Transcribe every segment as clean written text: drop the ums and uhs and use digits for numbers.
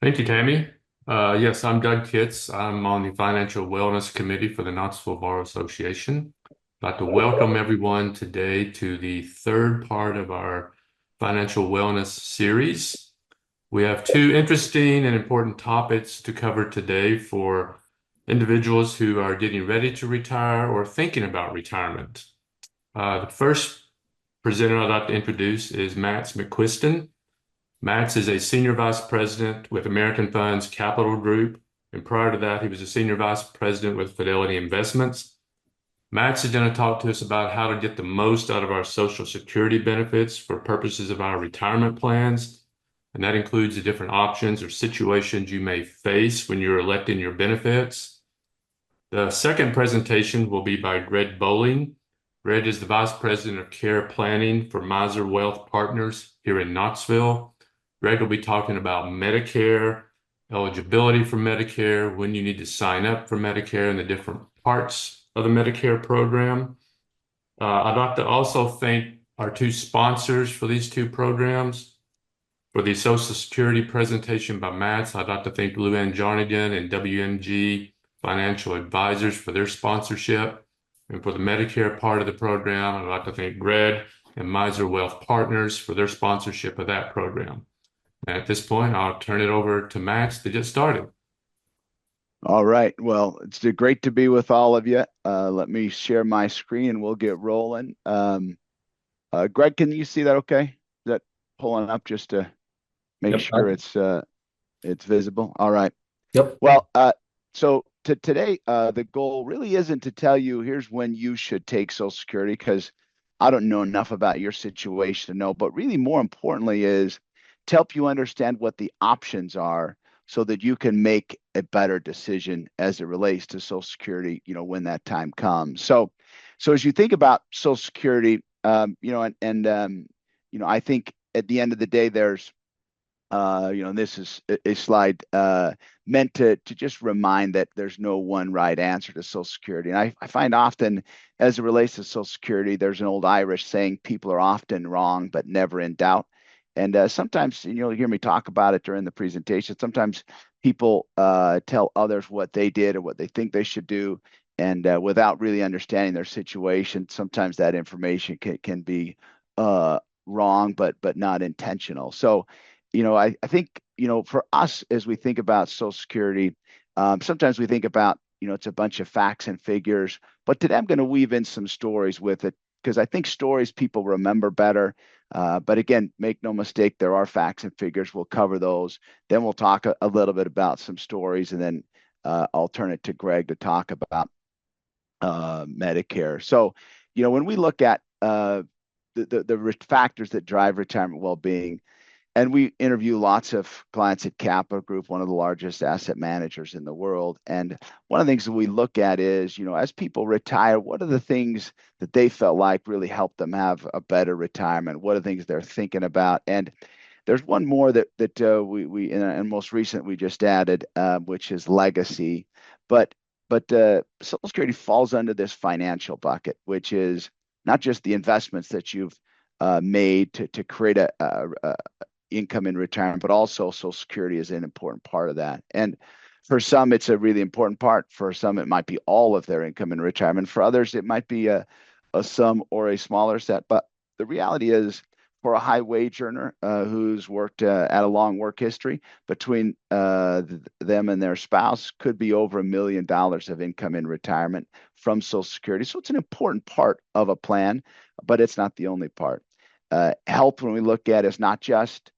Thank you, Tammy. Yes, I'm Doug Kitts. I'm on the Financial Wellness Committee for the Knoxville Bar Association. I'd like to welcome everyone today to the third part of our financial wellness series. We have two interesting and important topics to cover today for individuals who are getting ready to retire or thinking about retirement. The first presenter I'd like to introduce is Matt McQuiston. Max is a senior vice president with American Funds Capital Group, and prior to that, he was a senior vice president with Fidelity Investments. Max is going to talk to us about how to get the most out of our Social Security benefits for purposes of our retirement plans, and that includes the different options or situations you may face when you're electing your benefits. The second presentation will be by Greg Bowling. Greg is the vice president of care planning for Miser Wealth Partners here in Knoxville. Greg will be talking about Medicare, eligibility for Medicare, when you need to sign up for Medicare, and the different parts of the Medicare program. I'd like to also thank our two sponsors for these two programs. For the Social Security presentation by Matt, I'd like to thank Luann Jarnigan and WMG Financial Advisors for their sponsorship. And for the Medicare part of the program, I'd like to thank Greg and Miser Wealth Partners for their sponsorship of that program. At this point, I'll turn it over to Max to get started. All right. Well, it's great to be with all of you. Let me share my screen and we'll get rolling. Greg, can you see that okay? Is that pulling up just to make Yep. sure it's visible? All right. Yep. Well, so today, the goal really isn't to tell you here's when you should take Social Security because I don't know enough about your situation to know, but really more importantly is to help you understand what the options are so that you can make a better decision as it relates to Social Security, when that time comes. So as you think about Social Security, I think at the end of the day, there's this is a slide meant to just remind that there's no one right answer to Social Security. And I find often, as it relates to Social Security, there's an old Irish saying, people are often wrong, but never in doubt. And sometimes, and you'll hear me talk about it during the presentation, sometimes people tell others what they did or what they think they should do. And without really understanding their situation, sometimes that information can be wrong, but not intentional. So, I think, for us, as we think about Social Security, sometimes we think about, it's a bunch of facts and figures, but today I'm going to weave in some stories with it because I think stories people remember better. But again, make no mistake, there are facts and figures. We'll cover those. Then we'll talk a little bit about some stories, and then I'll turn it to Greg to talk about Medicare. So, when we look at the factors that drive retirement well-being, and we interview lots of clients at Capital Group, one of the largest asset managers in the world. And one of the things that we look at is, as people retire, what are the things that they felt like really helped them have a better retirement? What are the things they're thinking about? And there's one more that we and most recent we just added, which is legacy. But Social Security falls under this financial bucket, which is not just the investments that you've made to create a income in retirement, but also Social Security is an important part of that. And for some, it's a really important part. For some, it might be all of their income in retirement. For others, it might be a sum or a smaller set. But the reality is, for a high wage earner who's worked at a long work history, between them and their spouse could be over $1 million of income in retirement from Social Security. So it's an important part of a plan, but it's not the only part. Health, when we look at, is not just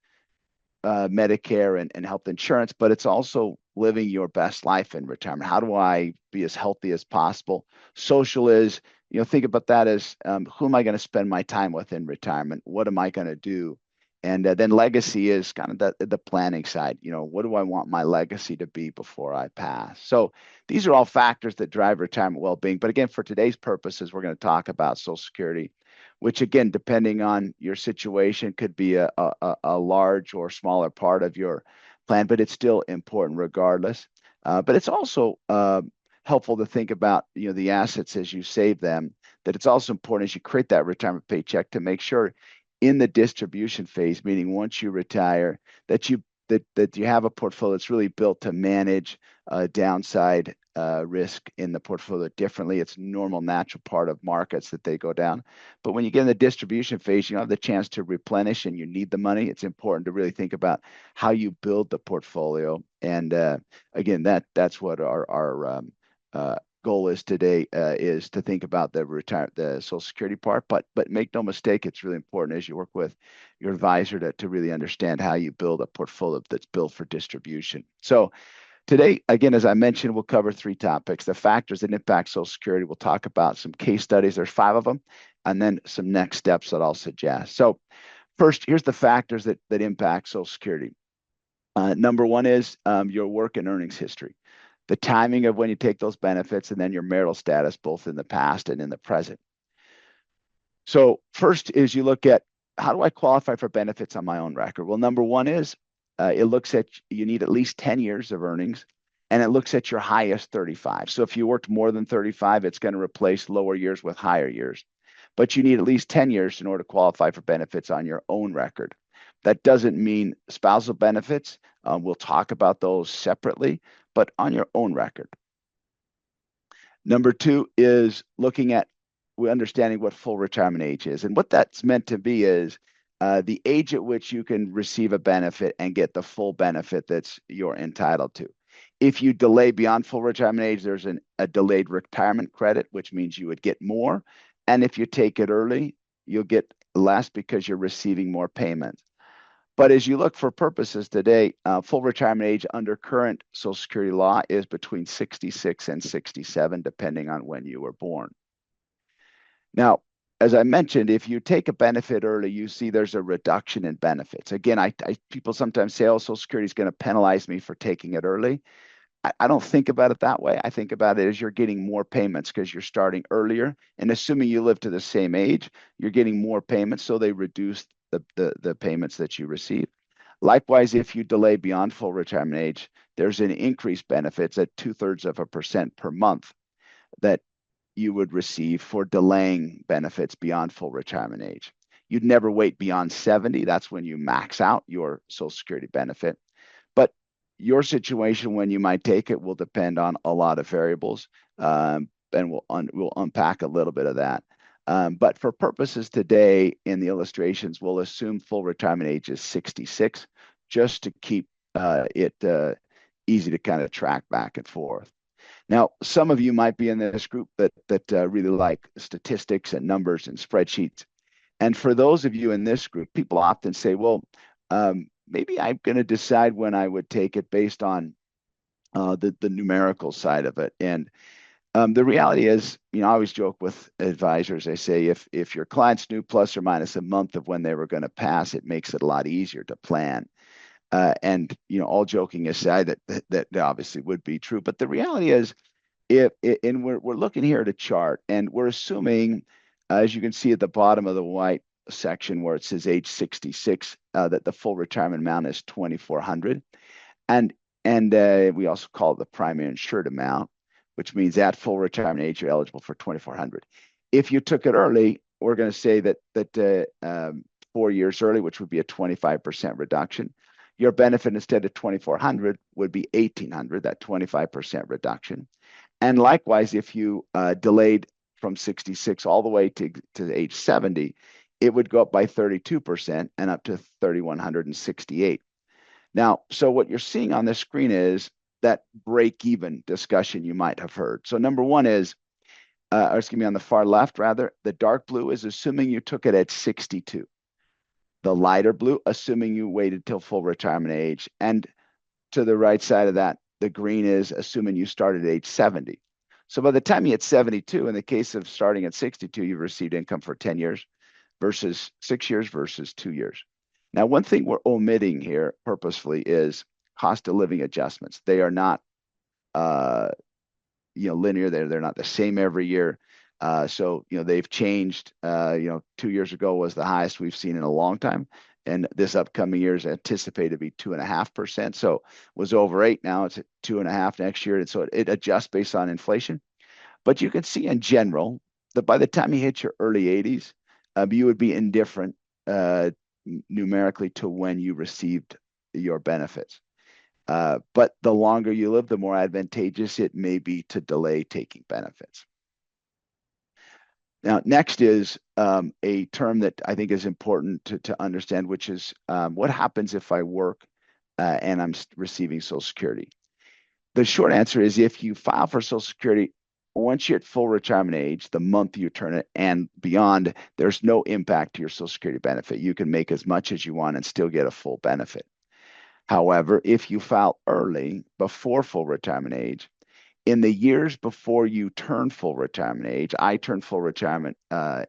Medicare and health insurance, but it's also living your best life in retirement. How do I be as healthy as possible? Social is, think about that as who am I going to spend my time with in retirement? What am I going to do? And then legacy is kind of the planning side. What do I want my legacy to be before I pass? So these are all factors that drive retirement well-being. But again, for today's purposes, we're going to talk about Social Security, which again, depending on your situation, could be a large or smaller part of your plan, but it's still important regardless. But it's also helpful to think about, the assets as you save them, that it's also important as you create that retirement paycheck to make sure in the distribution phase, meaning once you retire, that you that you have a portfolio that's really built to manage downside risk in the portfolio differently. It's normal, natural part of markets that they go down. But when you get in the distribution phase, you have the chance to replenish and you need the money. It's important to really think about how you build the portfolio. And again, that's what our goal is today, is to think about the Social Security part. But make no mistake, it's really important as you work with your advisor to really understand how you build a portfolio that's built for distribution. So today, again, as I mentioned, we'll cover three topics: the factors that impact Social Security. We'll talk about some case studies. There's 5 of them, and then some next steps that I'll suggest. So first, here's the factors that impact Social Security. Number one is your work and earnings history, the timing of when you take those benefits, and then your marital status, both in the past and in the present. So first is you look at, how do I qualify for benefits on my own record? Well, number one is it looks at, you need at least 10 years of earnings, and it looks at your highest 35. So if you worked more than 35, it's going to replace lower years with higher years. But you need at least 10 years in order to qualify for benefits on your own record. That doesn't mean spousal benefits. We'll talk about those separately, but on your own record. Number two is looking at understanding what full retirement age is. And what that's meant to be is the age at which you can receive a benefit and get the full benefit that's you're entitled to. If you delay beyond full retirement age, there's a delayed retirement credit, which means you would get more. And if you take it early, you'll get less because you're receiving more payments. But as you look for purposes today, full retirement age under current Social Security law is between 66 and 67, depending on when you were born. Now, as I mentioned, if you take a benefit early, you see there's a reduction in benefits. Again, people sometimes say, oh, Social Security is going to penalize me for taking it early. I don't think about it that way. I think about it as you're getting more payments because you're starting earlier. And assuming you live to the same age, you're getting more payments, so they reduce the payments that you receive. Likewise, if you delay beyond full retirement age, there's an increased benefits at 0.2% per month that you would receive for delaying benefits beyond full retirement age. You'd never wait beyond 70. That's when you max out your Social Security benefit. But your situation when you might take it will depend on a lot of variables, and we'll unpack a little bit of that. But for purposes today in the illustrations, we'll assume full retirement age is 66, just to keep it easy to kind of track back and forth. Now, some of you might be in this group that really like statistics and numbers and spreadsheets. And for those of you in this group, people often say, well, maybe I'm going to decide when I would take it based on the numerical side of it. And the reality is, I always joke with advisors. I say, if your clients knew plus or minus a month of when they were going to pass, it makes it a lot easier to plan. And all joking aside, that obviously would be true. But the reality is, and we're looking here at a chart, and we're assuming, as you can see at the bottom of the white section where it says age 66, that the full retirement amount is 2,400, and we also call it the primary insured amount, which means at full retirement age you're eligible for 2,400. If you took it early, we're going to say that 4 years early, which would be a 25% reduction. Your benefit instead of 2,400 would be 1,800, that 25% reduction. And likewise, if you delayed from 66 all the way to age 70, it would go up by 32% and up to 3,168. Now, so what you're seeing on the screen is that break-even discussion you might have heard. So number one is, or excuse me, on the far left, rather, the dark blue is assuming you took it at 62. The lighter blue, assuming you waited till full retirement age. And to the right side of that, the green is assuming you started at age 70. So by the time you hit 72, in the case of starting at 62, you've received income for 10 years versus 6 years versus 2 years. Now, one thing we're omitting here purposefully is cost of living adjustments. They are not linear. They're not the same every year. So they've changed. 2 years ago was the highest we've seen in a long time, and this upcoming year is anticipated to be 2.5%. So was over 8. Now it's at 2.5 next year, and so it adjusts based on inflation. But you can see in general that by the time you hit your early 80s, you would be indifferent numerically to when you received your benefits. But the longer you live, the more advantageous it may be to delay taking benefits. Now, next is a term that I think is important to understand, which is what happens if I work and I'm receiving Social Security. The short answer is if you file for Social Security, once you're at full retirement age, the month you turn it and beyond, there's no impact to your Social Security benefit. You can make as much as you want and still get a full benefit. However, if you file early before full retirement age, in the years before you turn full retirement age, I turned full retirement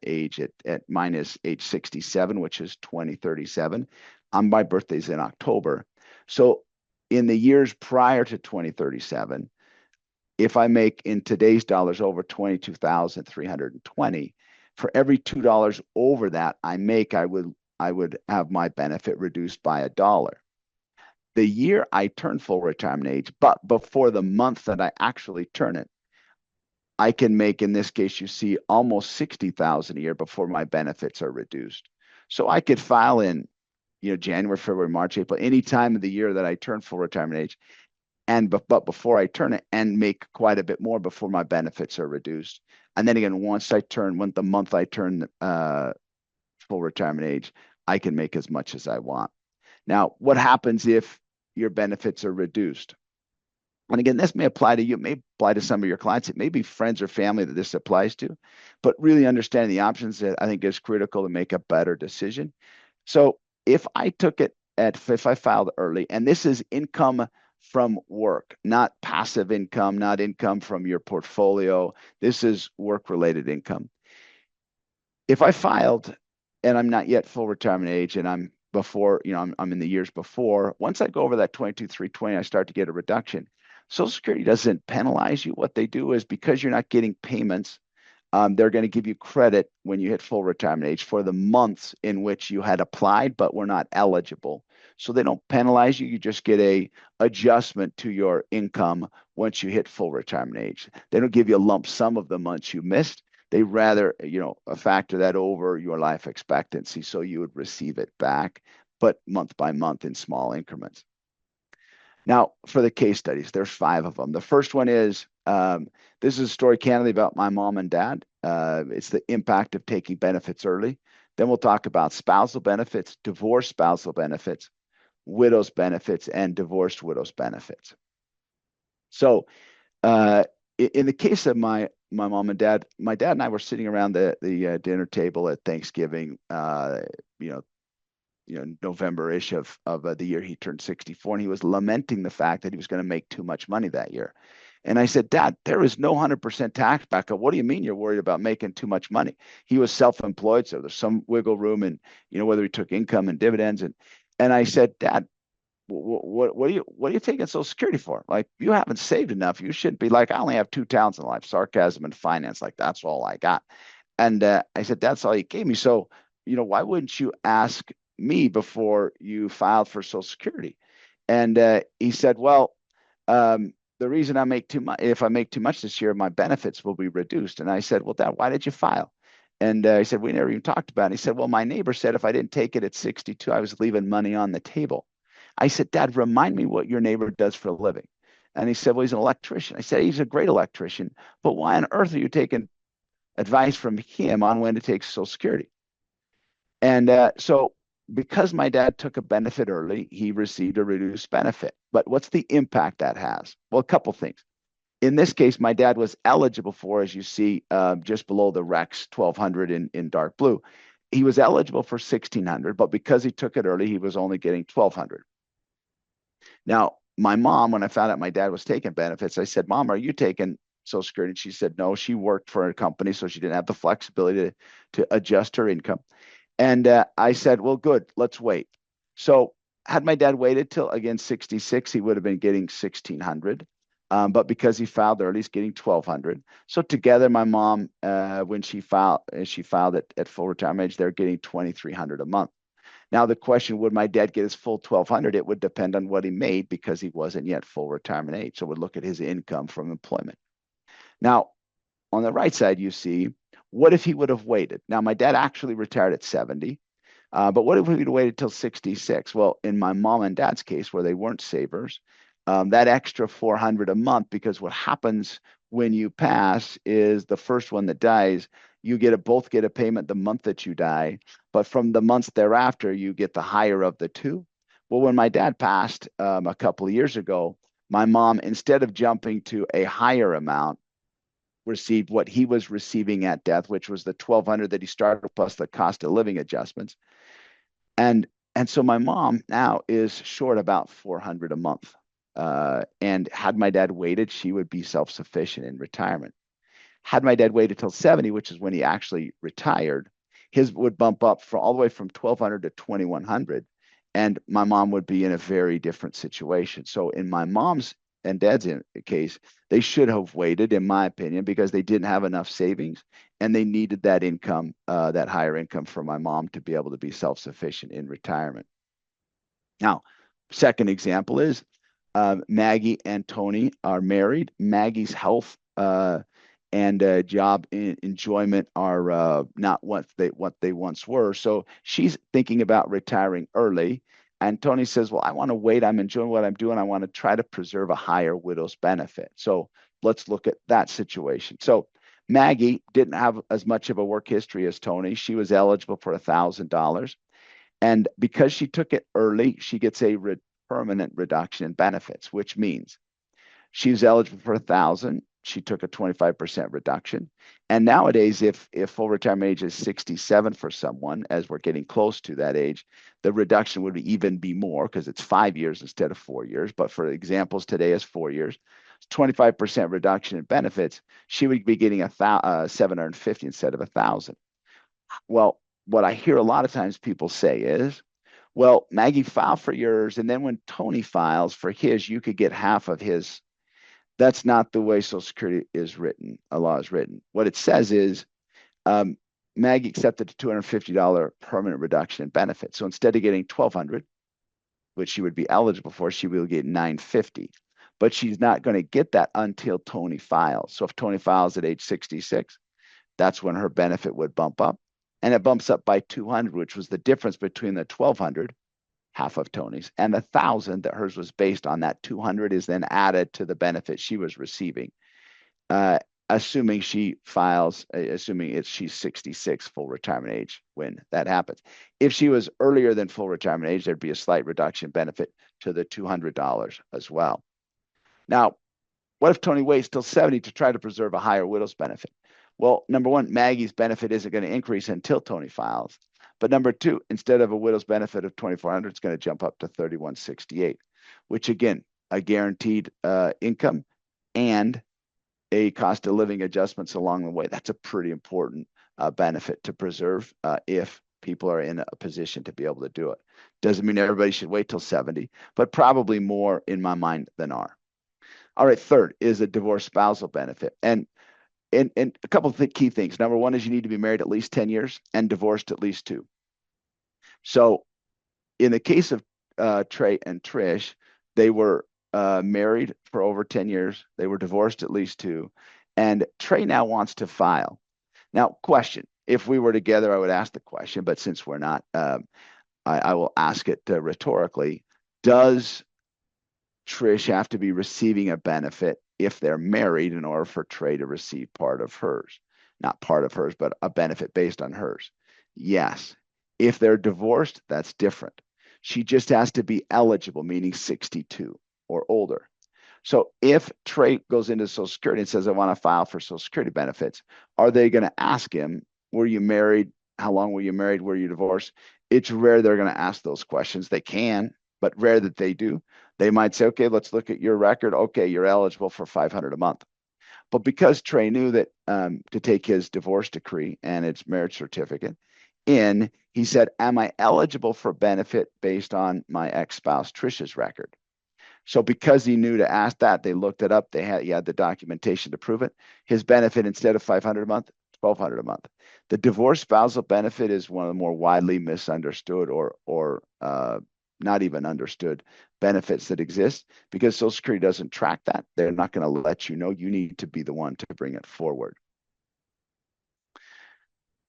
age at mine is age 67, which is 2037. My birthday's in October. So in the years prior to 2037, if I make in today's dollars over 22,320, for every $2 over that I make, I would have my benefit reduced by $1. The year I turn full retirement age, but before the month that I actually turn it, I can make, in this case, you see almost 60,000 a year before my benefits are reduced. So I could file in, January, February, March, April, any time of the year that I turn full retirement age, but before I turn it, and make quite a bit more before my benefits are reduced. And then again, when the month I turn full retirement age, I can make as much as I want. Now, what happens if your benefits are reduced? And again, this may apply to you, it may apply to some of your clients. It may be friends or family that this applies to, but really understanding the options that I think is critical to make a better decision. So if I filed early, and this is income from work, not passive income, not income from your portfolio, this is work-related income. If I filed and I'm not yet full retirement age and I'm in the years before, once I go over that 22,320, I start to get a reduction. Social Security doesn't penalize you. What they do is, because you're not getting payments, they're going to give you credit when you hit full retirement age for the months in which you had applied but were not eligible. So they don't penalize you. You just get a adjustment to your income once you hit full retirement age. They don't give you a lump sum of the months you missed. They rather, factor that over your life expectancy, so you would receive it back, but month by month in small increments. Now, for the case studies, there's 5 of them. The first one is, this is a story candidly about my mom and dad. It's the impact of taking benefits early. Then we'll talk about spousal benefits, divorced spousal benefits, widow's benefits, and divorced widow's benefits. So in the case of my mom and dad, my dad and I were sitting around the dinner table at Thanksgiving, November-ish of the year he turned 64, and he was lamenting the fact that he was going to make too much money that year. And I said, Dad, there is no 100% tax backup. What do you mean you're worried about making too much money? He was self-employed, so there's some wiggle room in, whether he took income and dividends. And I said, Dad, what are you taking Social Security for? Like, you haven't saved enough. You shouldn't be like, I only have 2 talents in life, sarcasm and finance. Like, that's all I got. And I said, that's all you gave me. So, why wouldn't you ask me before you filed for Social Security? And he said, well, the reason I make too much, if I make too much this year, my benefits will be reduced. And I said, well, Dad, why did you file? And he said, we never even talked about it. He said, well, my neighbor said if I didn't take it at 62, I was leaving money on the table. I said, Dad, remind me what your neighbor does for a living. And he said, well, he's an electrician. I said, he's a great electrician, but why on earth are you taking advice from him on when to take Social Security? And so because my dad took a benefit early, he received a reduced benefit. But what's the impact that has? Well, a couple things. In this case, my dad was eligible for, as you see, just below the Rex 1200 in dark blue. He was eligible for 1600, but because he took it early, he was only getting 1200. Now, my mom, when I found out my dad was taking benefits, I said, Mom, are you taking Social Security? And she said, no, she worked for a company, so she didn't have the flexibility to adjust her income. And I said, well, good, let's wait. So had my dad waited till, again, 66, he would have been getting 1600. But because he filed early, he's getting 1200. So together, my mom, when she filed at full retirement age, they're getting 2300 a month. Now, the question, would my dad get his full 1200? It would depend on what he made, because he wasn't yet full retirement age. So we'd look at his income from employment. Now, on the right side, you see, what if he would have waited? Now, my dad actually retired at 70, But what if we'd waited till 66? Well, in my mom and dad's case, where they weren't savers, that extra 400 a month, because what happens when you pass is the first one that dies, you both get a payment the month that you die, but from the months thereafter, you get the higher of the two. Well, when my dad passed a couple of years ago, my mom, instead of jumping to a higher amount, received what he was receiving at death, which was the 1,200 that he started plus the cost of living adjustments. And and so my mom now is short about 400 a month. And had my dad waited, she would be self-sufficient in retirement. Had my dad waited till 70, which is when he actually retired, his would bump up for all the way from 1,200 to 2,100. And my mom would be in a very different situation. So in my mom's and dad's case, they should have waited, in my opinion, because they didn't have enough savings and they needed that income, that higher income for my mom to be able to be self-sufficient in retirement. Now, second example is Maggie and Tony are married. Maggie's health and job enjoyment are not what they once were. So she's thinking about retiring early. And Tony says, "Well, I want to wait. I'm enjoying what I'm doing. I want to try to preserve a higher widow's benefit." So let's look at that situation. So Maggie didn't have as much of a work history as Tony. She was eligible for $1,000. And because she took it early, she gets a permanent reduction in benefits, which means she's eligible for 1,000. She took a 25% reduction. And nowadays, if full retirement age is 67 for someone, as we're getting close to that age, the reduction would even be more because it's 5 years instead of 4 years. But for examples, today is 4 years. 25% reduction in benefits, she would be getting 750 instead of 1,000. Well, what I hear a lot of times people say is, well, Maggie, file for yours, and then when Tony files for his, you could get half of his. That's not the way Social Security is written. A law is written. What it says is um, Maggie accepted a $250 permanent reduction in benefits. So instead of getting 1,200, which she would be eligible for, she will get 950. But she's not going to get that until Tony files. So if Tony files at age 66, that's when her benefit would bump up. And it bumps up by 200, which was the difference between the 1,200, half of Tony's, and the 1,000 that hers was based on. That 200 is then added to the benefit she was receiving, uh, assuming she files, assuming she's 66 full retirement age when that happens. If she was earlier than full retirement age, there'd be a slight reduction benefit to the $200 as well. Now, what if Tony waits till 70 to try to preserve a higher widow's benefit? Well, number one, Maggie's benefit isn't going to increase until Tony files. But number two, instead of a widow's benefit of 2,400, it's going to jump up to 3,168, which again, a guaranteed income and a cost of living adjustments along the way. That's a pretty important benefit to preserve if people are in a position to be able to do it. Doesn't mean everybody should wait till 70, but probably more in my mind than are. All right, third is a divorced spousal benefit. And a couple of key things. Number one is you need to be married at least 10 years and divorced at least 2. So in the case of Trey and Trish, they were married for over 10 years. They were divorced at least 2. And Trey now wants to file. Now, question. If we were together, I would ask the question, but since we're not, I will ask it rhetorically. Does Trish have to be receiving a benefit if they're married in order for Trey to receive part of hers? Not part of hers, but a benefit based on hers. Yes. If they're divorced, that's different. She just has to be eligible, meaning 62 or older. So if Trey goes into Social Security and says, "I want to file for Social Security benefits," are they going to ask him, "Were you married? How long were you married? Were you divorced?" It's rare they're going to ask those questions. They can, but rare that they do. They might say, "Okay, let's look at your record. Okay, you're eligible for 500 a month." But because Trey knew that to take his divorce decree and its marriage certificate he said, "Am I eligible for benefit based on my ex-spouse Trisha's record?" So because he knew to ask that, they looked it up. He had the documentation to prove it. His benefit, instead of 500 a month, 1,200 a month. The divorce spousal benefit is one of the more widely misunderstood or not even understood benefits that exist, because Social Security doesn't track that. They're not going to let you know. You need to be the one to bring it forward.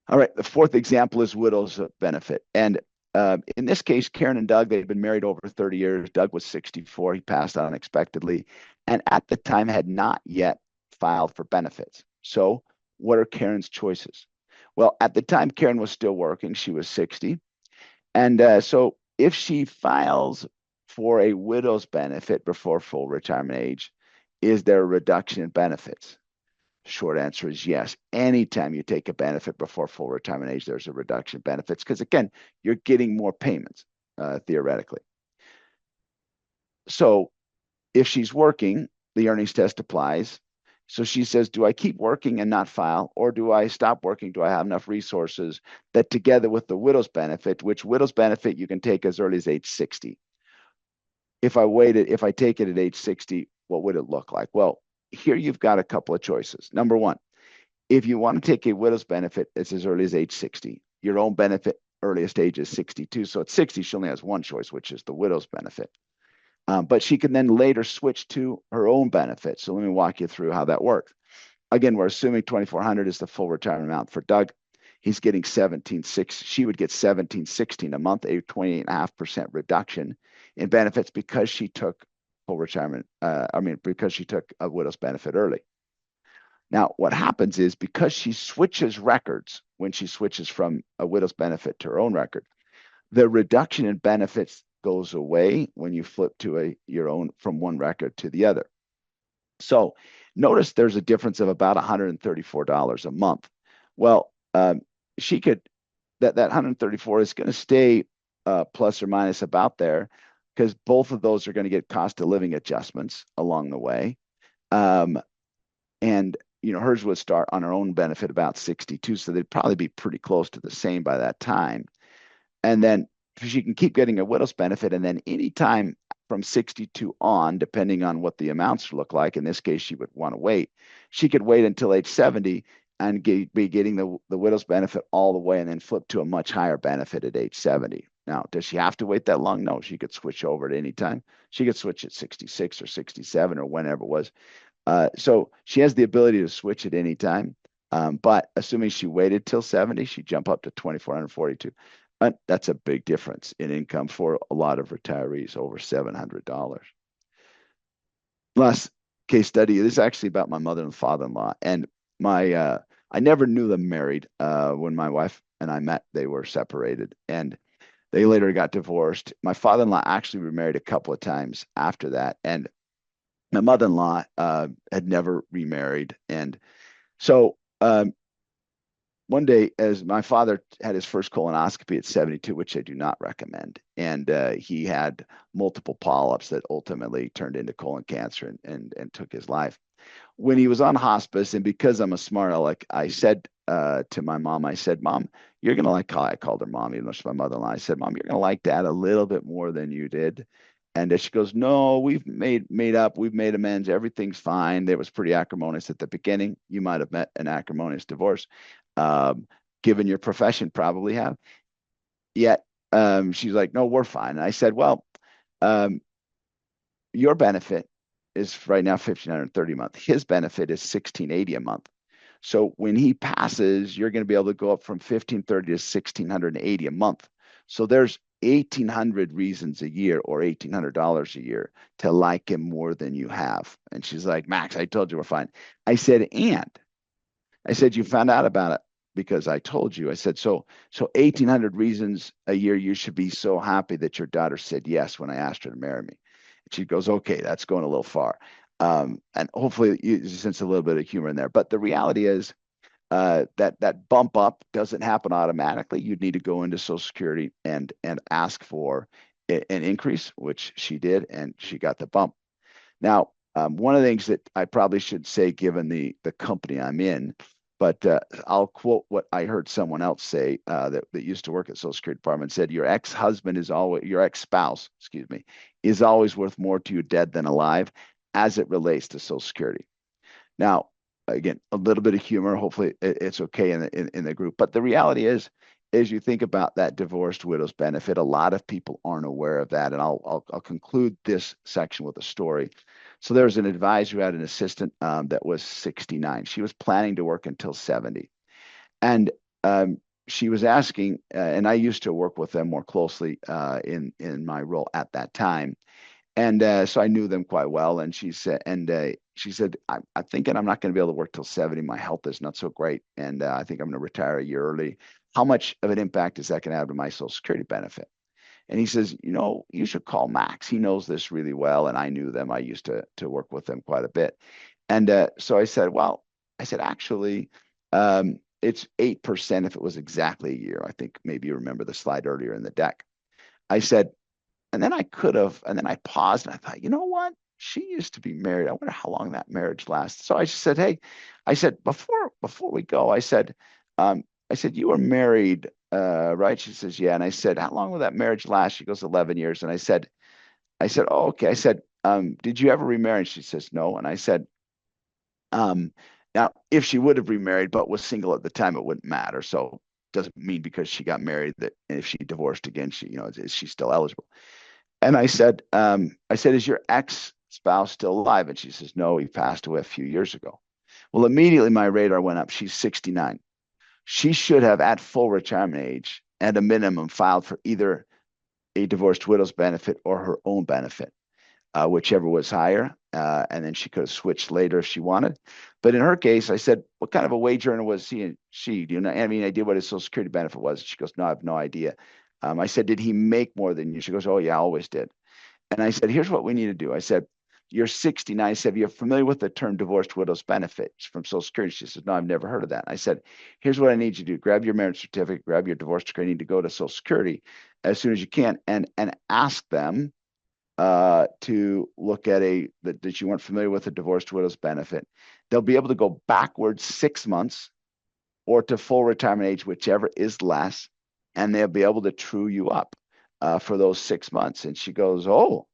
All right, the fourth example is widow's benefit. And In this case, Karen and Doug, they'd been married over 30 years. Doug was 64. He passed unexpectedly, and at the time had not yet filed for benefits. So, what are Karen's choices? Well, at the time, Karen was still working. She was 60. And so, if she files for a widow's benefit before full retirement age, is there a reduction in benefits? Short answer is yes. Anytime you take a benefit before full retirement age, there's a reduction in benefits because, again, you're getting more payments theoretically. So if she's working, the earnings test applies. So she says, do I keep working and not file, or do I stop working? Do I have enough resources that together with the widow's benefit, which widow's benefit you can take as early as age 60? If I take it at age 60, what would it look like? Well, here you've got a couple of choices. Number one, if you want to take a widow's benefit, it's as early as age 60. Your own benefit earliest age is 62. So at 60, she only has one choice, which is the widow's benefit. But she can then later switch to her own benefit. So let me walk you through how that works. Again, we're assuming 2,400 is the full retirement amount for Doug. He's getting 17.6. She would get 17.16 a month, a 28.5% reduction in benefits because she took full retirement. Because she took a widow's benefit early. Now, what happens is because she switches records when she switches from a widow's benefit to her own record, the reduction in benefits goes away when you flip to your own from one record to the other. So notice there's a difference of about $134 a month. Well, she could that 134 is going to stay plus or minus about there because both of those are going to get cost of living adjustments along the way. And hers would start on her own benefit about 62, so they'd probably be pretty close to the same by that time. And then she can keep getting a widow's benefit, and then anytime from 62 on, depending on what the amounts look like, in this case, she would want to wait. She could wait until age 70 and be getting the widow's benefit all the way and then flip to a much higher benefit at age 70. Now, does she have to wait that long? No, she could switch over at any time. She could switch at 66 or 67 or whenever it was. So she has the ability to switch at any time. But assuming she waited till 70, she'd jump up to 2,442. That's a big difference in income for a lot of retirees, over $700. Last case study, this is actually about my mother and father-in-law. And I never knew them married. When my wife and I met, they were separated. And they later got divorced. My father-in-law actually remarried a couple of times after that. And my mother-in-law had never remarried. And so one day, as my father had his first colonoscopy at 72, which I do not recommend, and he had multiple polyps that ultimately turned into colon cancer and took his life. When he was on hospice, and because I'm a smart aleck, I said to my mom, I said, Mom, you're going to like, I called her Mom, even though she's my mother-in-law. I said, Mom, you're going to like Dad a little bit more than you did. And she goes, no, we've made up, we've made amends, everything's fine. There was pretty acrimonious at the beginning. You might have met an acrimonious divorce. Given your profession, probably have. Yet she's like, no, we're fine. And I said, well, your benefit is right now $1,530 a month. His benefit is $1,680 a month. So when he passes, you're going to be able to go up from $1,530 to $1,680 a month. So there's 1,800 reasons a year or $1,800 a year to like him more than you have. And she's like, Max, I told you we're fine. I said, you found out about it because I told you. I said, so 1,800 reasons a year you should be so happy that your daughter said yes when I asked her to marry me. And she goes, okay, that's going a little far. And hopefully you sense a little bit of humor in there. But the reality is that bump up doesn't happen automatically. You'd need to go into Social Security and ask for an increase, which she did, and she got the bump. Now, one of the things that I probably should say, given the company I'm in, but I'll quote what I heard someone else say that used to work at Social Security Department, said, your ex-spouse, excuse me, is always worth more to you dead than alive as it relates to Social Security. Now, again, a little bit of humor. Hopefully it's okay in the group. But the reality is, as you think about that divorced widow's benefit, a lot of people aren't aware of that. And I'll conclude this section with a story. So there was an advisor who had an assistant that was 69. She was planning to work until 70. And she was asking, and I used to work with them more closely in my role at that time, and so I knew them quite well. And she said, I'm thinking I'm not going to be able to work till 70. My health is not so great, and I think I'm going to retire a year early. How much of an impact is that going to have to my Social Security benefit? And he says, you should call Max. He knows this really well, and I knew them. I used to work with them quite a bit. And so I said, well, I said, actually, it's 8% if it was exactly a year. I think maybe you remember the slide earlier in the deck. I said, and then I could have, and then I paused and I thought, you know what? She used to be married. I wonder how long that marriage lasts. So I just said, hey, I said, before we go, I said, you were married, right? She says, yeah. And I said, how long will that marriage last? She goes, 11 years. And I said, oh, okay. I said, did you ever remarry? And she says, no. And I said, um, now, if she would have remarried but was single at the time, it wouldn't matter. So doesn't mean because she got married that if she divorced again, is she still eligible? And I said, is your ex-spouse still alive? And she says, no, he passed away a few years ago. Well, immediately my radar went up. She's 69. She should have, at full retirement age, at a minimum, filed for either a divorced widow's benefit or her own benefit, whichever was higher. And then she could have switched later if she wanted. But in her case, I said, what kind of a wage earner was he and she? Do you know any idea what his Social Security benefit was? She goes, no, I have no idea. I said, did he make more than you? She goes, oh, yeah, I always did. And I said, here's what we need to do. I said, you're 69. I said, you're familiar with the term divorced widow's benefits from Social Security? She says, no, I've never heard of that. I said, here's what I need you to do. Grab your marriage certificate, grab your divorce decree. You need to go to Social Security as soon as you can and ask them to look at that you weren't familiar with a divorced widow's benefit. They'll be able to go backwards 6 months or to full retirement age, whichever is less, and they'll be able to true you up for those 6 months. And she goes, oh.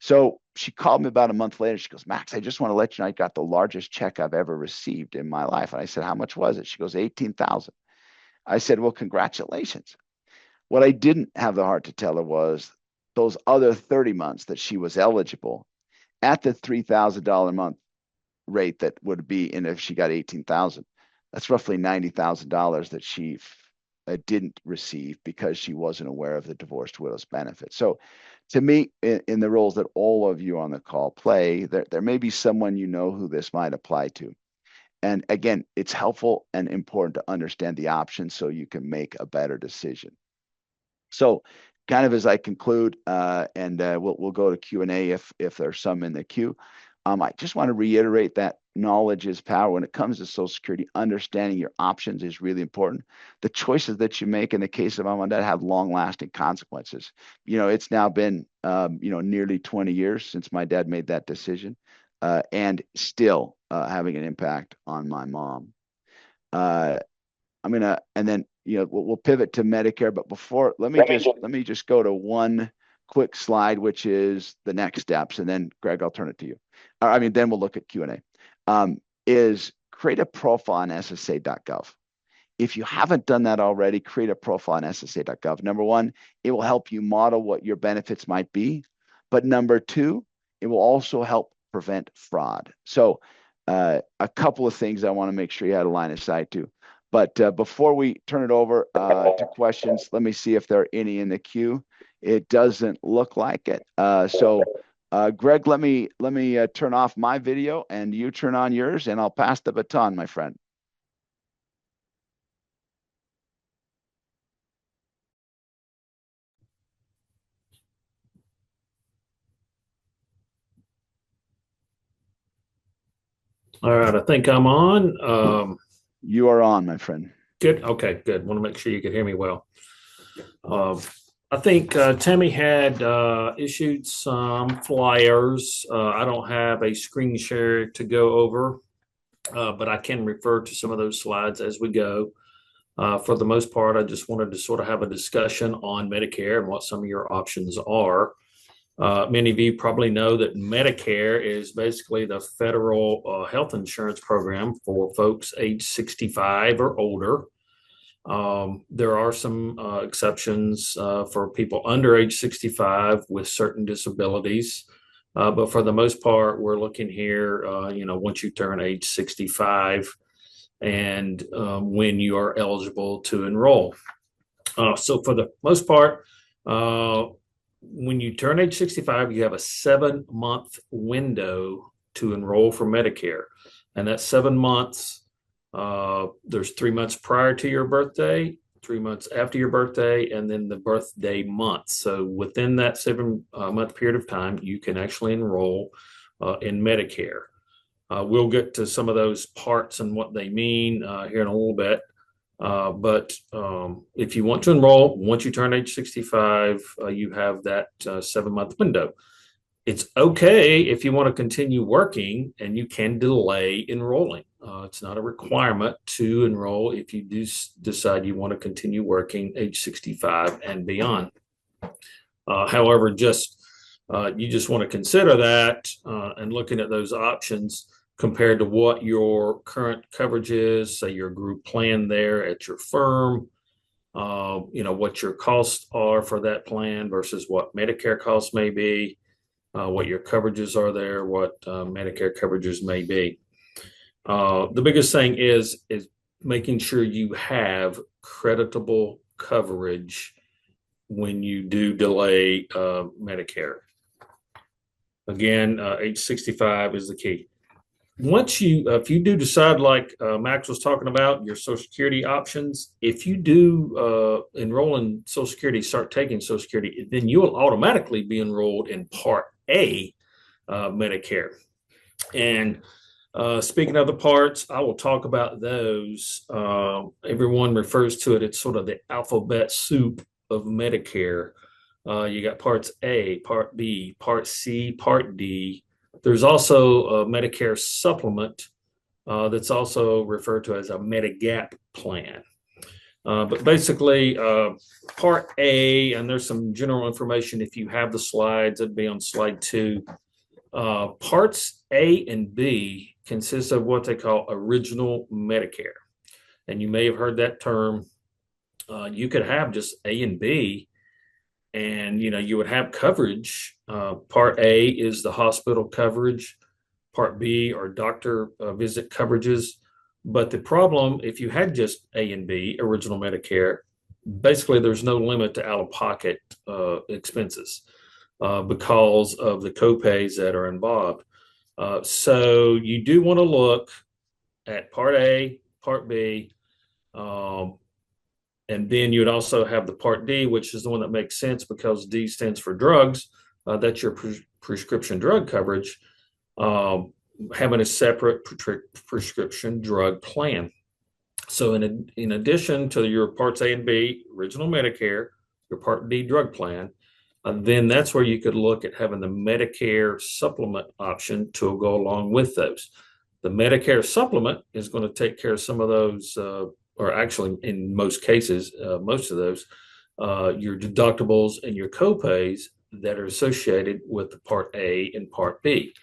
So she called me about a month later. She goes, Max, I just want to let you know I got the largest check I've ever received in my life. And I said, how much was it? She goes, 18,000. I said, well, congratulations. What I didn't have the heart to tell her was those other 30 months that she was eligible at the $3,000 a month rate that would be in if she got 18,000. That's roughly $90,000 that she didn't receive because she wasn't aware of the divorced widow's benefit. So to me, in the roles that all of you on the call play, there may be someone who this might apply to. And again, it's helpful and important to understand the options so you can make a better decision. So kind of as I conclude, and we'll go to Q&A if there's some in the queue. I just want to reiterate that knowledge is power. When it comes to Social Security, understanding your options is really important. The choices that you make in the case of mom and dad have long-lasting consequences. It's now been nearly 20 years since my dad made that decision, and still having an impact on my mom. And then we'll pivot to Medicare, but before let me just go to one quick slide, which is the next steps, and then Greg, I'll turn it to you. Then we'll look at Q&A. Is create a profile on SSA.gov. If you haven't done that already, create a profile on SSA.gov. Number one, it will help you model what your benefits might be, but number two, it will also help prevent fraud. So a couple of things I want to make sure you had a line of sight to. But before we turn it over to questions, let me see if there are any in the queue. It doesn't look like it. So Greg, let me turn off my video and you turn on yours, and I'll pass the baton, my friend. All right, I think I'm on. You are on, my friend. Good. Okay, good. Want to make sure you can hear me well. I think Tammy had issued some flyers. I don't have a screen share to go over, but I can refer to some of those slides as we go. For the most part, I just wanted to sort of have a discussion on Medicare and what some of your options are. Many of you probably know that Medicare is basically the federal health insurance program for folks age 65 or older. There are some exceptions for people under age 65 with certain disabilities. But for the most part, we're looking here, once you turn age 65, and when you are eligible to enroll. So for the most part, when you turn age 65, you have a 7-month window to enroll for Medicare. And that's 7 months. There's 3 months prior to your birthday, 3 months after your birthday, and then the birthday month. So within that 7-month period of time, you can actually enroll in Medicare. We'll get to some of those parts and what they mean here in a little bit. But if you want to enroll, once you turn age 65, you have that 7-month window. It's okay if you want to continue working, and you can delay enrolling. It's not a requirement to enroll if you do decide you want to continue working age 65 and beyond. However, you just want to consider that and looking at those options compared to what your current coverage is, say your group plan there at your firm, what your costs are for that plan versus what Medicare costs may be, what your coverages are there, what Medicare coverages may be. The biggest thing is making sure you have creditable coverage when you do delay Medicare. Again, age 65 is the key. If you do decide, like Max was talking about, your Social Security options, if you do enroll in Social Security, start taking Social Security, then you'll automatically be enrolled in Part A Medicare. And speaking of the parts, I will talk about those. Everyone refers to it. It's sort of the alphabet soup of Medicare. You got Parts A, Part B, Part C, Part D. There's also a Medicare supplement that's also referred to as a Medigap plan. But basically, Part A, and there's some general information if you have the slides, it'd be on slide 2. Parts A and B consist of what they call original Medicare. And you may have heard that term. You could have just A and B, and you would have coverage. Part A is the hospital coverage. Part B are doctor visit coverages. But the problem, if you had just A and B, original Medicare, basically there's no limit to out-of-pocket expenses because of the copays that are involved. So you do want to look at Part A, Part B, and then you would also have the Part D, which is the one that makes sense because D stands for drugs. That's your prescription drug coverage, having a separate prescription drug plan. So in addition to your Parts A and B, original Medicare, your Part D drug plan, then that's where you could look at having the Medicare supplement option to go along with those. The Medicare supplement is going to take care of some of those, or actually in most cases, most of those, your deductibles and your copays that are associated with the Part A and Part B.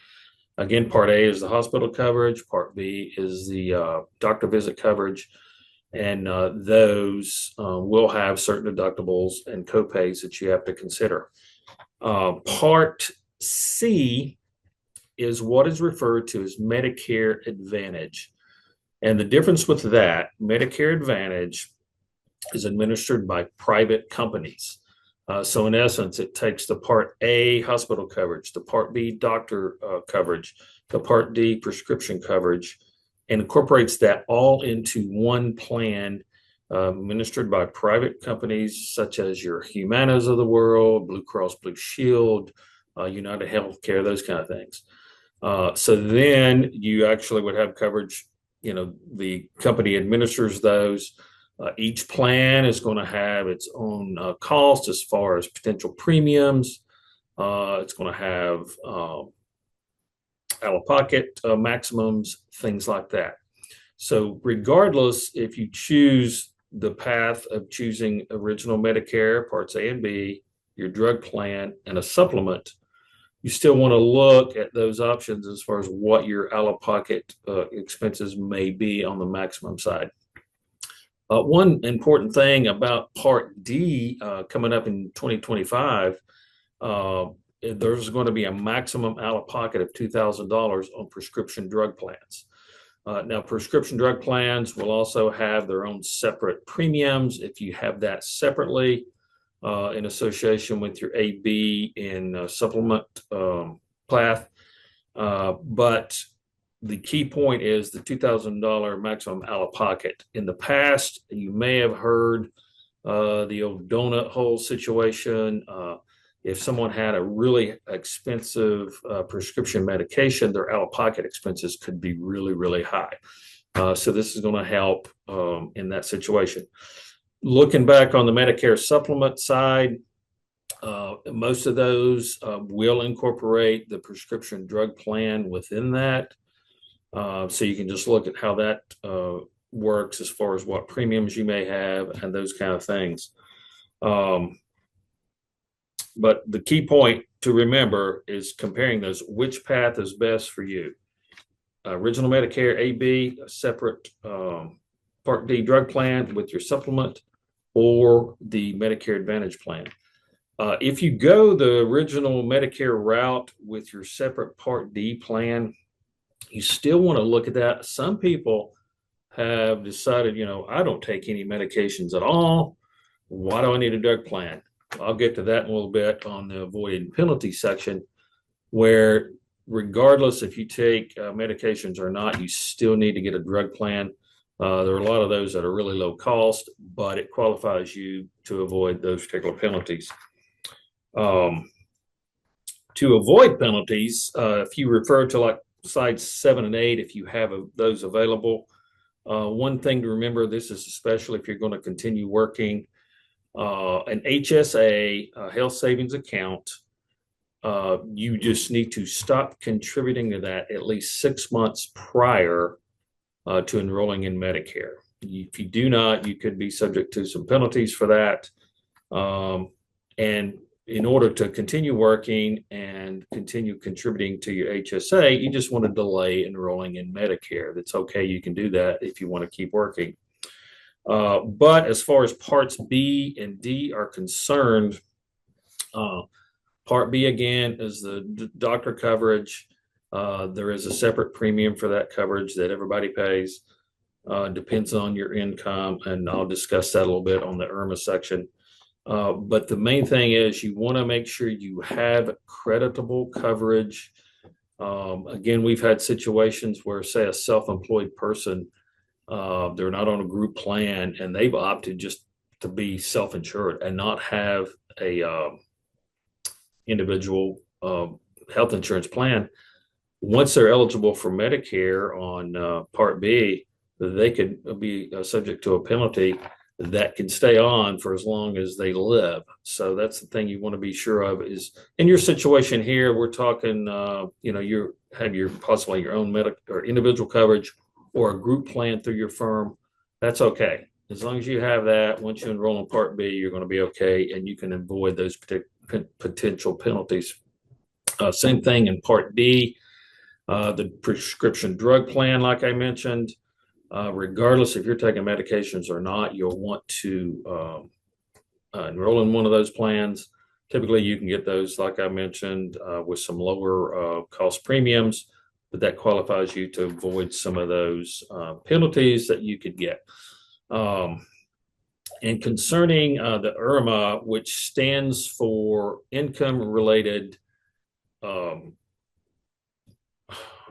Again, Part A is the hospital coverage, Part B is the doctor visit coverage, and those will have certain deductibles and copays that you have to consider. Part C is what is referred to as Medicare Advantage. And the difference with that, Medicare Advantage is administered by private companies. So in essence, it takes the Part A hospital coverage, the Part B doctor coverage, the Part D prescription coverage, and incorporates that all into one plan administered by private companies such as your Humanas of the world, Blue Cross Blue Shield, United Healthcare, those kind of things. So then you actually would have coverage, the company administers those. Each plan is going to have its own cost as far as potential premiums. It's going to have out-of-pocket maximums, things like that. So regardless, if you choose the path of choosing original Medicare, Parts A and B, your drug plan, and a supplement, you still want to look at those options as far as what your out-of-pocket expenses may be on the maximum side. One important thing about Part D coming up in 2025, there's going to be a maximum out-of-pocket of $2,000 on prescription drug plans. Now, prescription drug plans will also have their own separate premiums if you have that separately in association with your AB and supplement path. But the key point is the $2,000 maximum out of pocket. In the past, you may have heard the old donut hole situation. If someone had a really expensive prescription medication, their out-of-pocket expenses could be really, really high. So this is going to help in that situation. Looking back on the Medicare supplement side, most of those will incorporate the prescription drug plan within that. So you can just look at how that works as far as what premiums you may have and those kind of things. But the key point to remember is comparing those, which path is best for you. Original Medicare AB, a separate Part D drug plan with your supplement, or the Medicare Advantage plan. If you go the original Medicare route with your separate Part D plan, you still want to look at that. Some people have decided, I don't take any medications at all. Why do I need a drug plan? I'll get to that in a little bit on the avoided penalty section, where regardless if you take medications or not, you still need to get a drug plan. There are a lot of those that are really low cost, but it qualifies you to avoid those particular penalties. To avoid penalties, if you refer to like slides 7 and 8, if you have those available, one thing to remember, this is especially if you're going to continue working, an HSA, health savings account, you just need to stop contributing to that at least 6 months prior to enrolling in Medicare. If you do not, you could be subject to some penalties for that. And in order to continue working and continue contributing to your HSA, you just want to delay enrolling in Medicare. That's okay. You can do that if you want to keep working. But as far as Parts B and D are concerned, Part B, again, is the doctor coverage. There is a separate premium for that coverage that everybody pays. Depends on your income, and I'll discuss that a little bit on the IRMA section. But the main thing is you want to make sure you have creditable coverage. Again, we've had situations where, say, a self-employed person, they're not on a group plan and they've opted just to be self-insured and not have a individual health insurance plan. Once they're eligible for Medicare on Part B, they could be subject to a penalty that can stay on for as long as they live. So that's the thing you want to be sure of. Is in your situation here, we're talking, you have possibly your own medical or individual coverage or a group plan through your firm. That's okay. As long as you have that, once you enroll in Part B, you're going to be okay, and you can avoid those potential penalties. Same thing in Part D, the prescription drug plan, like I mentioned. Regardless if you're taking medications or not, you'll want to enroll in one of those plans. Typically, you can get those, like I mentioned, with some lower cost premiums, but that qualifies you to avoid some of those penalties that you could get. And concerning the IRMA, which stands for income-related,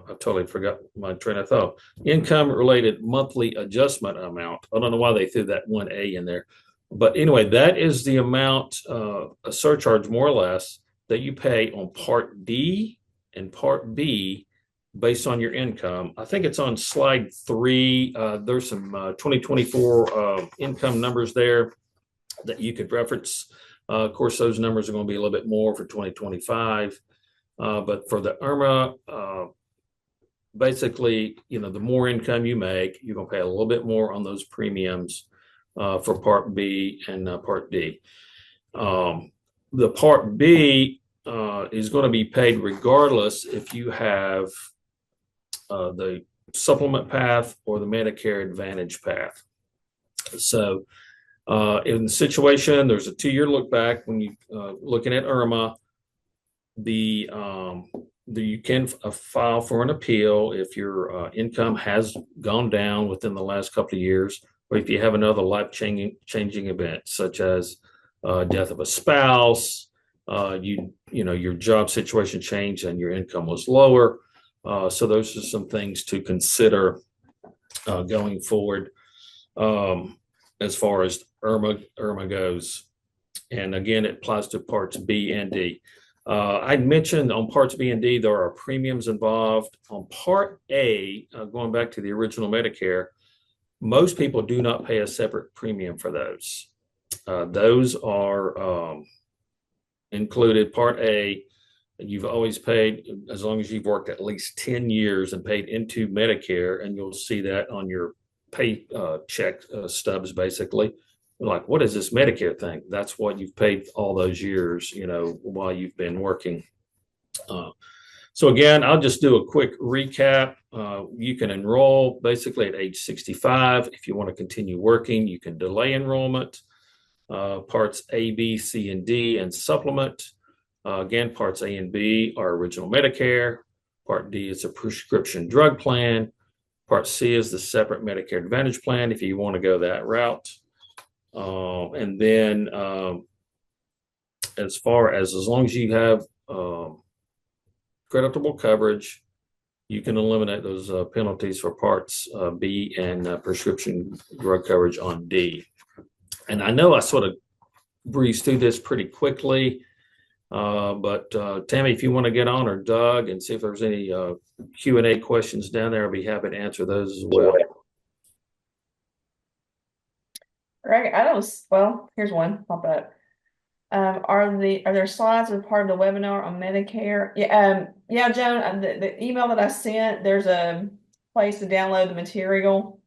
I totally forgot my train of thought. Income-related monthly adjustment amount. I don't know why they threw that one A in there. But anyway, that is the amount, a surcharge more or less, that you pay on Part D and Part B based on your income. I think it's on slide 3. There's some 2024 income numbers there that you could reference. Of course, those numbers are going to be a little bit more for 2025. But for the IRMA, basically, the more income you make, you're going to pay a little bit more on those premiums for Part B and Part D. The Part B is going to be paid regardless if you have the supplement path or the Medicare Advantage path. So in the situation, there's a 2-year look back when you looking at IRMA. The you can file for an appeal if your income has gone down within the last couple of years, or if you have another life-changing event, such as death of a spouse, your job situation changed and your income was lower. So those are some things to consider going forward as far as IRMA goes. And again, it applies to parts B and D. I mentioned on parts B and D, there are premiums involved. On part A, going back to the original Medicare, most people do not pay a separate premium for those. Those are included. Part A, you've always paid as long as you've worked at least 10 years and paid into Medicare, and you'll see that on your pay check stubs, basically. Like, what is this Medicare thing? That's what you've paid all those years, while you've been working. So again, I'll just do a quick recap. You can enroll basically at age 65. If you want to continue working, you can delay enrollment. Parts A, B, C, and D, and supplement. Again, parts A and B are original Medicare. Part D is a prescription drug plan. Part C is the separate Medicare Advantage plan if you want to go that route. And then as long as you have creditable coverage, you can eliminate those penalties for parts B and prescription drug coverage on D. And I know I sort of breezed through this pretty quickly, but Tammy, if you want to get on, or Doug, and see if there's any Q&A questions down there, I'll be happy to answer those as well. Greg, here's one pop up. Are there slides as part of the webinar on Medicare? Yeah, Joan, the email that I sent, there's a place to download the material.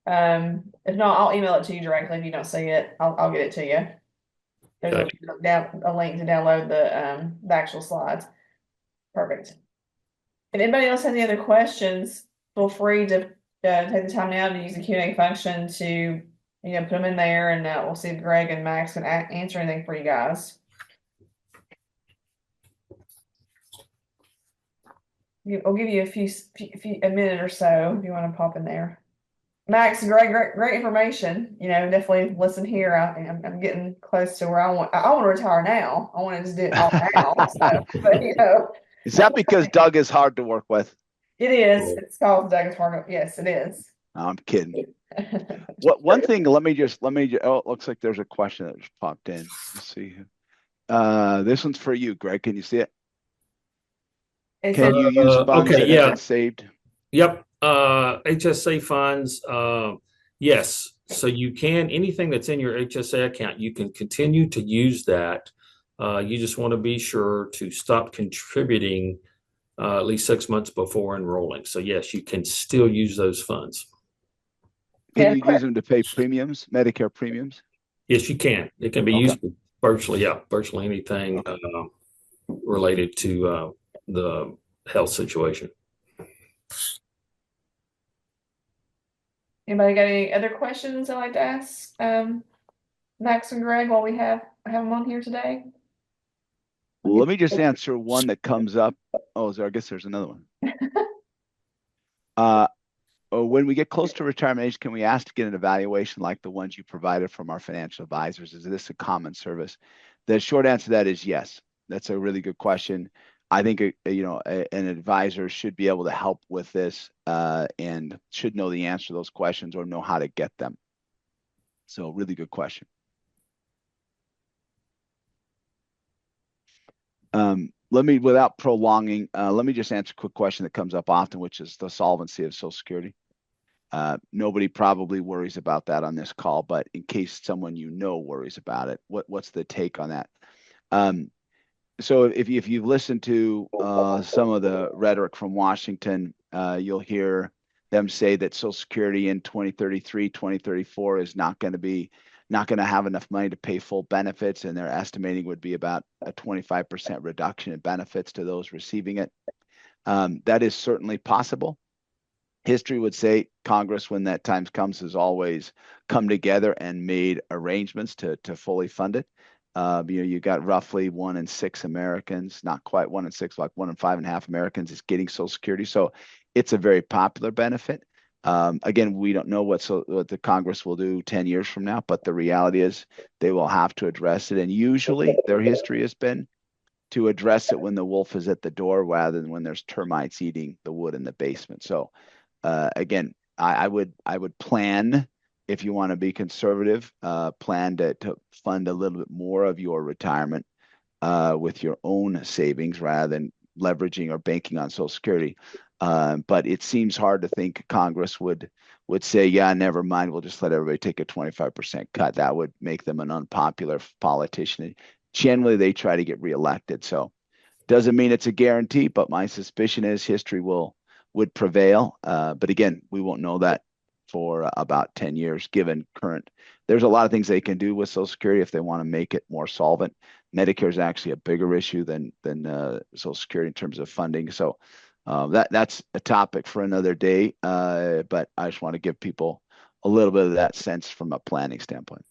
If not, I'll email it to you directly. If you don't see it, I'll get it to you. There's a link to download the actual slides. Perfect. If anybody else has any other questions, feel free to take the time now to use the Q&A function to put them in there, and we'll see if Greg and Max can answer anything for you guys. I'll give you a minute or so if you want to pop in there. Max, great information. Definitely listen here. I'm getting close to where I want to retire now. I want to just do it all now. But is that because Doug is hard to work with? It is. It's called Doug is hard. Yes, it is. No, I'm kidding. One thing, let me just, it looks like there's a question that just popped in. Let's see. This one's for you, Greg. Can you see it? Can you use funds that have been saved? Yep. HSA funds. Yes. So you can, anything that's in your HSA account, you can continue to use that. You just want to be sure to stop contributing at least 6 months before enrolling. So yes, you can still use those funds. Can you use them to pay premiums, Medicare premiums? Yes, you can. It can be used for virtually anything related to the health situation. Anybody got any other questions I'd like to ask Max and Greg while we have them on here today? Well, let me just answer one that comes up. Oh, I guess there's another one. When we get close to retirement age, can we ask to get an evaluation like the ones you provided from our financial advisors? Is this a common service? The short answer to that is yes. That's a really good question. I think an advisor should be able to help with this and should know the answer to those questions or know how to get them. So really good question. Without prolonging, let me just answer a quick question that comes up often, which is the solvency of Social Security. Nobody probably worries about that on this call, but in case someone worries about it, what's the take on that? So if you've listened to some of the rhetoric from Washington, you'll hear them say that Social Security in 2033, 2034 is not going to have enough money to pay full benefits, and their estimating would be about a 25% reduction in benefits to those receiving it. That is certainly possible. History would say Congress, when that time comes, has always come together and made arrangements to fully fund it. You got roughly 1 in 6 Americans, not quite 1 in 6, like 1 in 5.5 Americans is getting Social Security. So it's a very popular benefit. Again, we don't know what the Congress will do 10 years from now, but the reality is they will have to address it. And usually their history has been to address it when the wolf is at the door rather than when there's termites eating the wood in the basement. So again, I would plan, if you want to be conservative, plan to fund a little bit more of your retirement with your own savings rather than leveraging or banking on Social Security. But it seems hard to think Congress would say, yeah, never mind, we'll just let everybody take a 25% cut. That would make them an unpopular politician. Generally, they try to get reelected. So doesn't mean it's a guarantee, but my suspicion is history would prevail. But again, we won't know that for about 10 years, given current. There's a lot of things they can do with Social Security if they want to make it more solvent. Medicare is actually a bigger issue than Social Security in terms of funding. So that's a topic for another day. But I just want to give people a little bit of that sense from a planning standpoint.